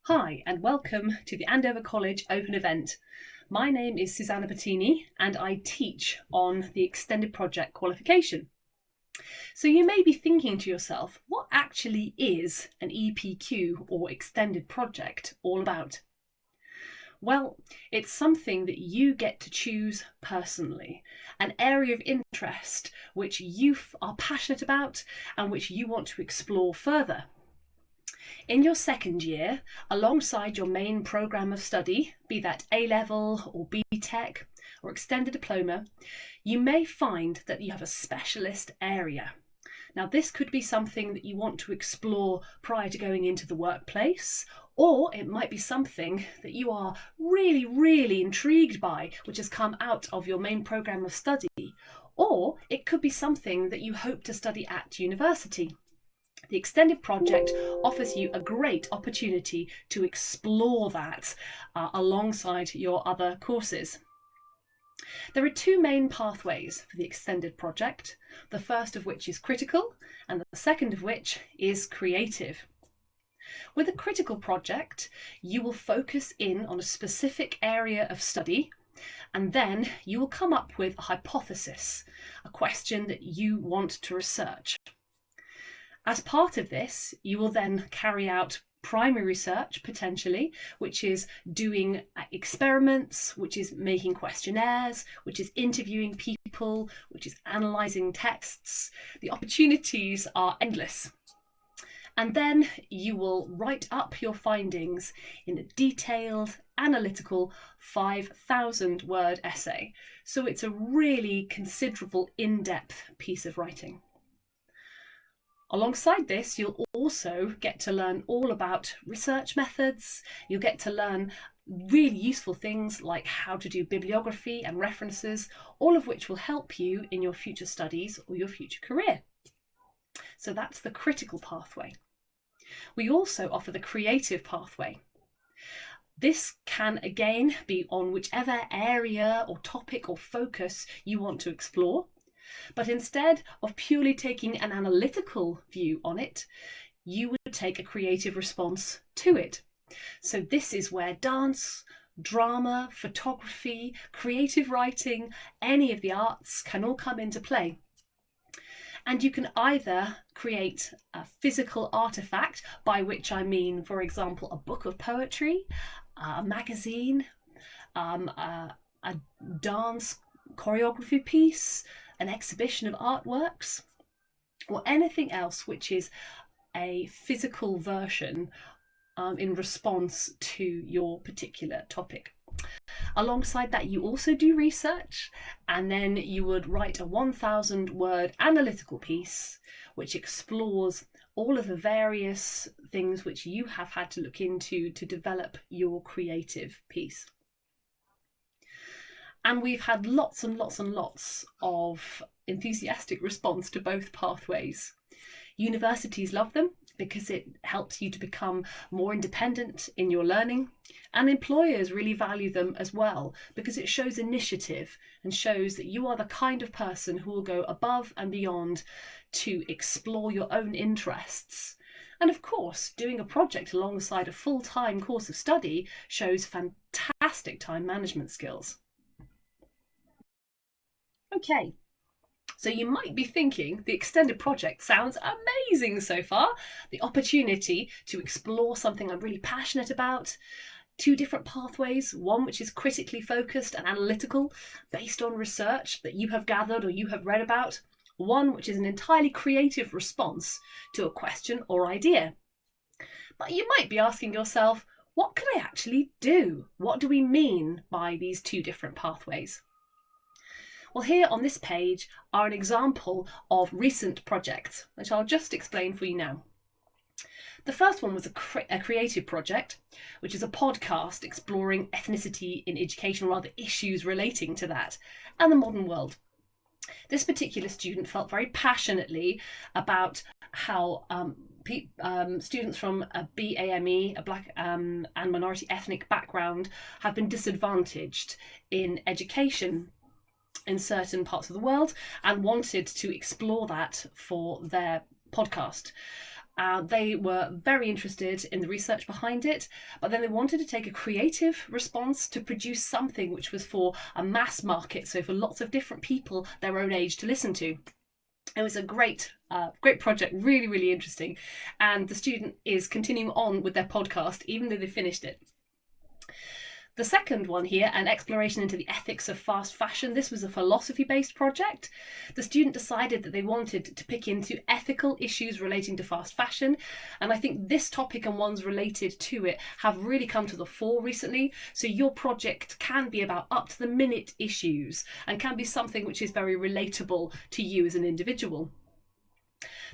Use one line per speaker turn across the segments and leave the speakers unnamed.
Hi, and welcome to the Andover College Open Event. My name is Susanna Bettini, and I teach on the Extended Project Qualification. So you may be thinking to yourself, what actually is an EPQ or Extended Project all about? Well, it's something that you get to choose personally, an area of interest which you are passionate about and which you want to explore further. In your second year, alongside your main programme of study, be that A-level or B-Tech or extended diploma, you may find that you have a specialist area. Now, this could be something that you want to explore prior to going into the workplace, or it might be something that you are really intrigued by, which has come out of your main programme of study, or it could be something that you hope to study at university. The Extended Project offers you a great opportunity to explore that alongside your other courses. There are two main pathways for the Extended Project, the first of which is critical and the second of which is creative. With a critical project, you will focus in on a specific area of study, and then you will come up with a hypothesis, a question that you want to research. As part of this, you will then carry out primary research, potentially, which is doing experiments, which is making questionnaires, which is interviewing people, which is analysing texts. The opportunities are endless. And then you will write up your findings in a detailed, analytical 5,000-word essay. So it's a really considerable, in-depth piece of writing. Alongside this, you'll also get to learn all about research methods. You'll get to learn really useful things like how to do bibliography and references, all of which will help you in your future studies or your future career. So that's the critical pathway. We also offer the creative pathway. This can again be on whichever area or topic or focus you want to explore. But instead of purely taking an analytical view on it, you would take a creative response to it. So this is where dance, drama, photography, creative writing, any of the arts can all come into play. And you can either create a physical artifact, by which I mean, for example, a book of poetry, a magazine, a dance choreography piece, an exhibition of artworks, or anything else which is a physical version in response to your particular topic. Alongside that, you also do research, and then you would write a 1,000-word analytical piece which explores all of the various things which you have had to look into to develop your creative piece. And we've had lots of enthusiastic response to both pathways. Universities love them because it helps you to become more independent in your learning, and employers really value them as well because it shows initiative and shows that you are the kind of person who will go above and beyond to explore your own interests. And of course, doing a project alongside a full-time course of study shows fantastic time management skills. Okay, so you might be thinking the Extended Project sounds amazing so far. The opportunity to explore something I'm really passionate about. Two different pathways, one which is critically focused and analytical based on research that you have gathered or you have read about. One which is an entirely creative response to a question or idea. But you might be asking yourself, what can I actually do? What do we mean by these two different pathways? Well, here on this page are an example of recent projects, which I'll just explain for you now. The first one was a creative project, which is a podcast exploring ethnicity in education, or rather issues relating to that, and the modern world. This particular student felt very passionately about how students from a BAME, a Black and minority ethnic background, have been disadvantaged in education in certain parts of the world, and wanted to explore that for their podcast. They were very interested in the research behind it, but then they wanted to take a creative response to produce something which was for a mass market, so for lots of different people their own age to listen to. It was a great project, really, really interesting. And the student is continuing on with their podcast, even though they finished it. The second one here, an exploration into the ethics of fast fashion. This was a philosophy-based project. The student decided that they wanted to pick into ethical issues relating to fast fashion. And I think this topic and ones related to it have really come to the fore recently. So your project can be about up-to-the-minute issues and can be something which is very relatable to you as an individual.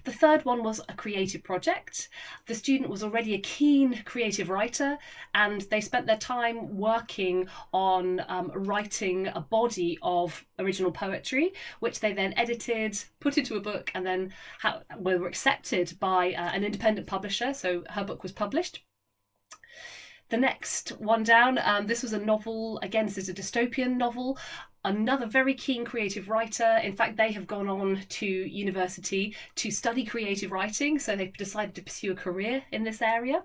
The third one was a creative project. The student was already a keen creative writer, and they spent their time working on writing a body of original poetry, which they then edited, put into a book, and then were accepted by an independent publisher. So her book was published. The next one down, this was a novel. Again, this is a dystopian novel. Another very keen creative writer. In fact, they have gone on to university to study creative writing, so they've decided to pursue a career in this area.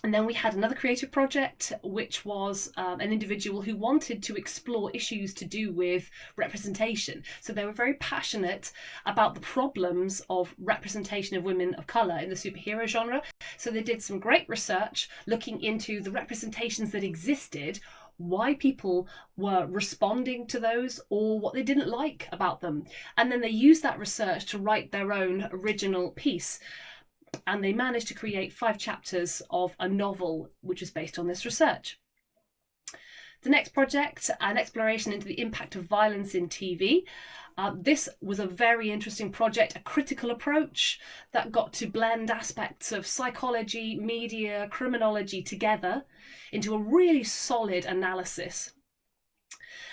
And then we had another creative project, which was an individual who wanted to explore issues to do with representation. So they were very passionate about the problems of representation of women of colour in the superhero genre. So they did some great research looking into the representations that existed, why people were responding to those, or what they didn't like about them. And then they used that research to write their own original piece. And they managed to create 5 chapters of a novel which was based on this research. The next project, an exploration into the impact of violence in TV. This was a very interesting project, a critical approach that got to blend aspects of psychology, media, criminology together into a really solid analysis.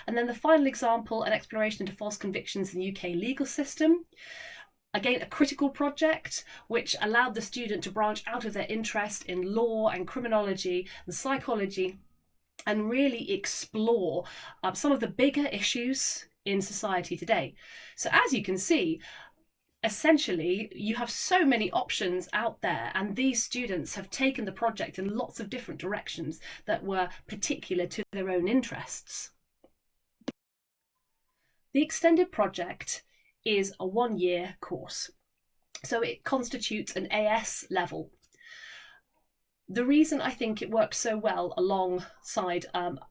And then the final example, an exploration into false convictions in the UK legal system. Again, a critical project which allowed the student to branch out of their interest in law and criminology and psychology and really explore some of the bigger issues in society today. So as you can see, essentially, you have so many options out there, and these students have taken the project in lots of different directions that were particular to their own interests. The extended project is a 1-year course, so it constitutes an AS level. The reason I think it works so well alongside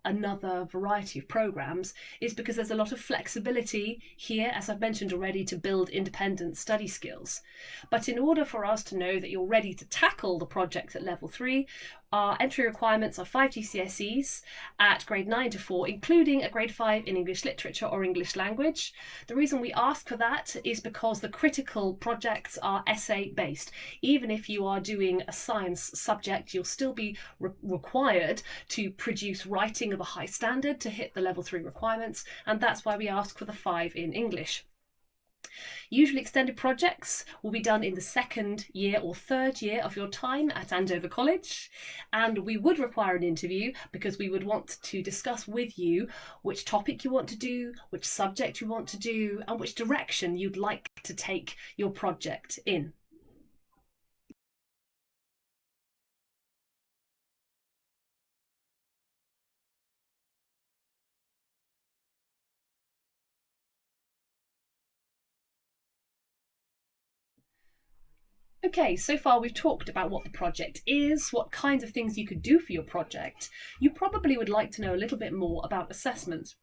another variety of programs is because there's a lot of flexibility here, as I've mentioned already, to build independent study skills. But in order for us to know that you're ready to tackle the project at level 3, our entry requirements are 5 GCSEs at grade 9 to 4, including a grade 5 in English literature or English language. The reason we ask for that is because the critical projects are essay based. Even if you are doing a science subject, you'll still be required to produce writing of a high standard to hit the level 3 requirements, and that's why we ask for the 5 in English. Usually extended projects will be done in the 2nd year or 3rd year of your time at Andover College, and we would require an interview because we would want to discuss with you which topic you want to do, which subject you want to do, and which direction you'd like to take your project in. Okay, so far we've talked about what the project is, what kinds of things you could do for your project. You probably would like to know a little bit more about assessment.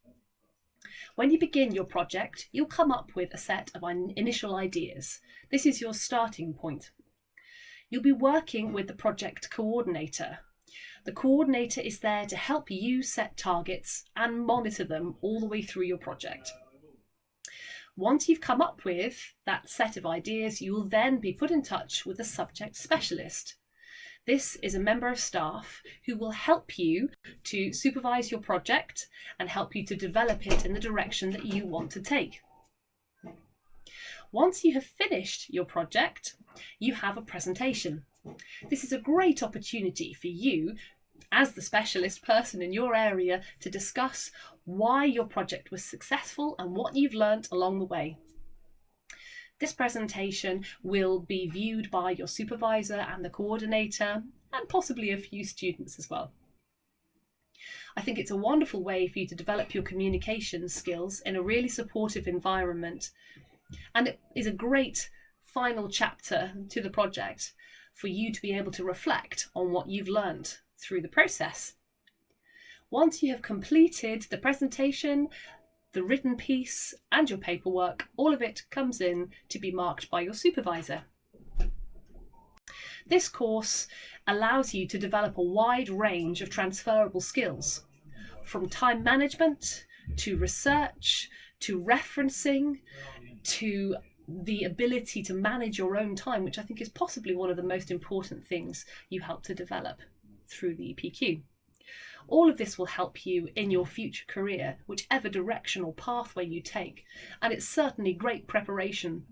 When you begin your project, you'll come up with a set of initial ideas. This is your starting point. You'll be working with the project coordinator. The coordinator is there to help you set targets and monitor them all the way through your project. Once you've come up with that set of ideas, you will then be put in touch with a subject specialist. This is a member of staff who will help you to supervise your project and help you to develop it in the direction that you want to take. Once you have finished your project, you have a presentation. This is a great opportunity for you as the specialist person in your area to discuss why your project was successful and what you've learnt along the way. This presentation will be viewed by your supervisor and the coordinator, and possibly a few students as well. I think it's a wonderful way for you to develop your communication skills in a really supportive environment. And it is a great final chapter to the project for you to be able to reflect on what you've learned through the process. Once you have completed the presentation, the written piece and your paperwork, all of it comes in to be marked by your supervisor. This course allows you to develop a wide range of transferable skills, from time management to research to referencing to the ability to manage your own time, which I think is possibly one of the most important things you help to develop through the EPQ. All of this will help you in your future career, whichever direction or pathway you take, and it's certainly great preparation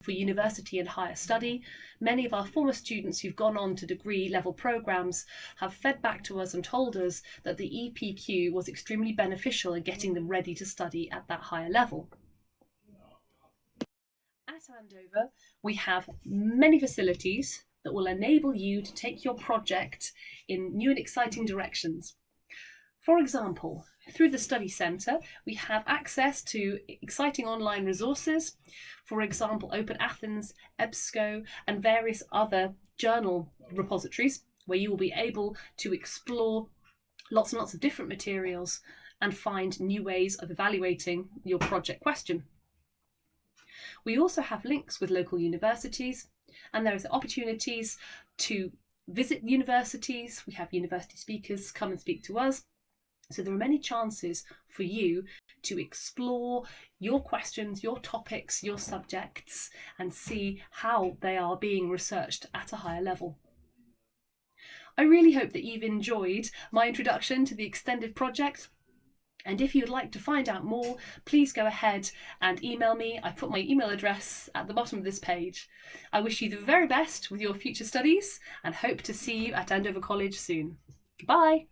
for university and higher study. Many of our former students who've gone on to degree level programmes have fed back to us and told us that the EPQ was extremely beneficial in getting them ready to study at that higher level. At Andover, we have many facilities that will enable you to take your project in new and exciting directions. For example, through the Study Centre, we have access to exciting online resources, for example, Open Athens, EBSCO, and various other journal repositories, where you will be able to explore lots and lots of different materials and find new ways of evaluating your project question. We also have links with local universities, and there is opportunities to visit universities. We have university speakers come and speak to us. So there are many chances for you to explore your questions, your topics, your subjects, and see how they are being researched at a higher level. I really hope that you've enjoyed my introduction to the extended project. And if you'd like to find out more, please go ahead and email me. I put my email address at the bottom of this page. I wish you the very best with your future studies and hope to see you at Andover College soon. Goodbye.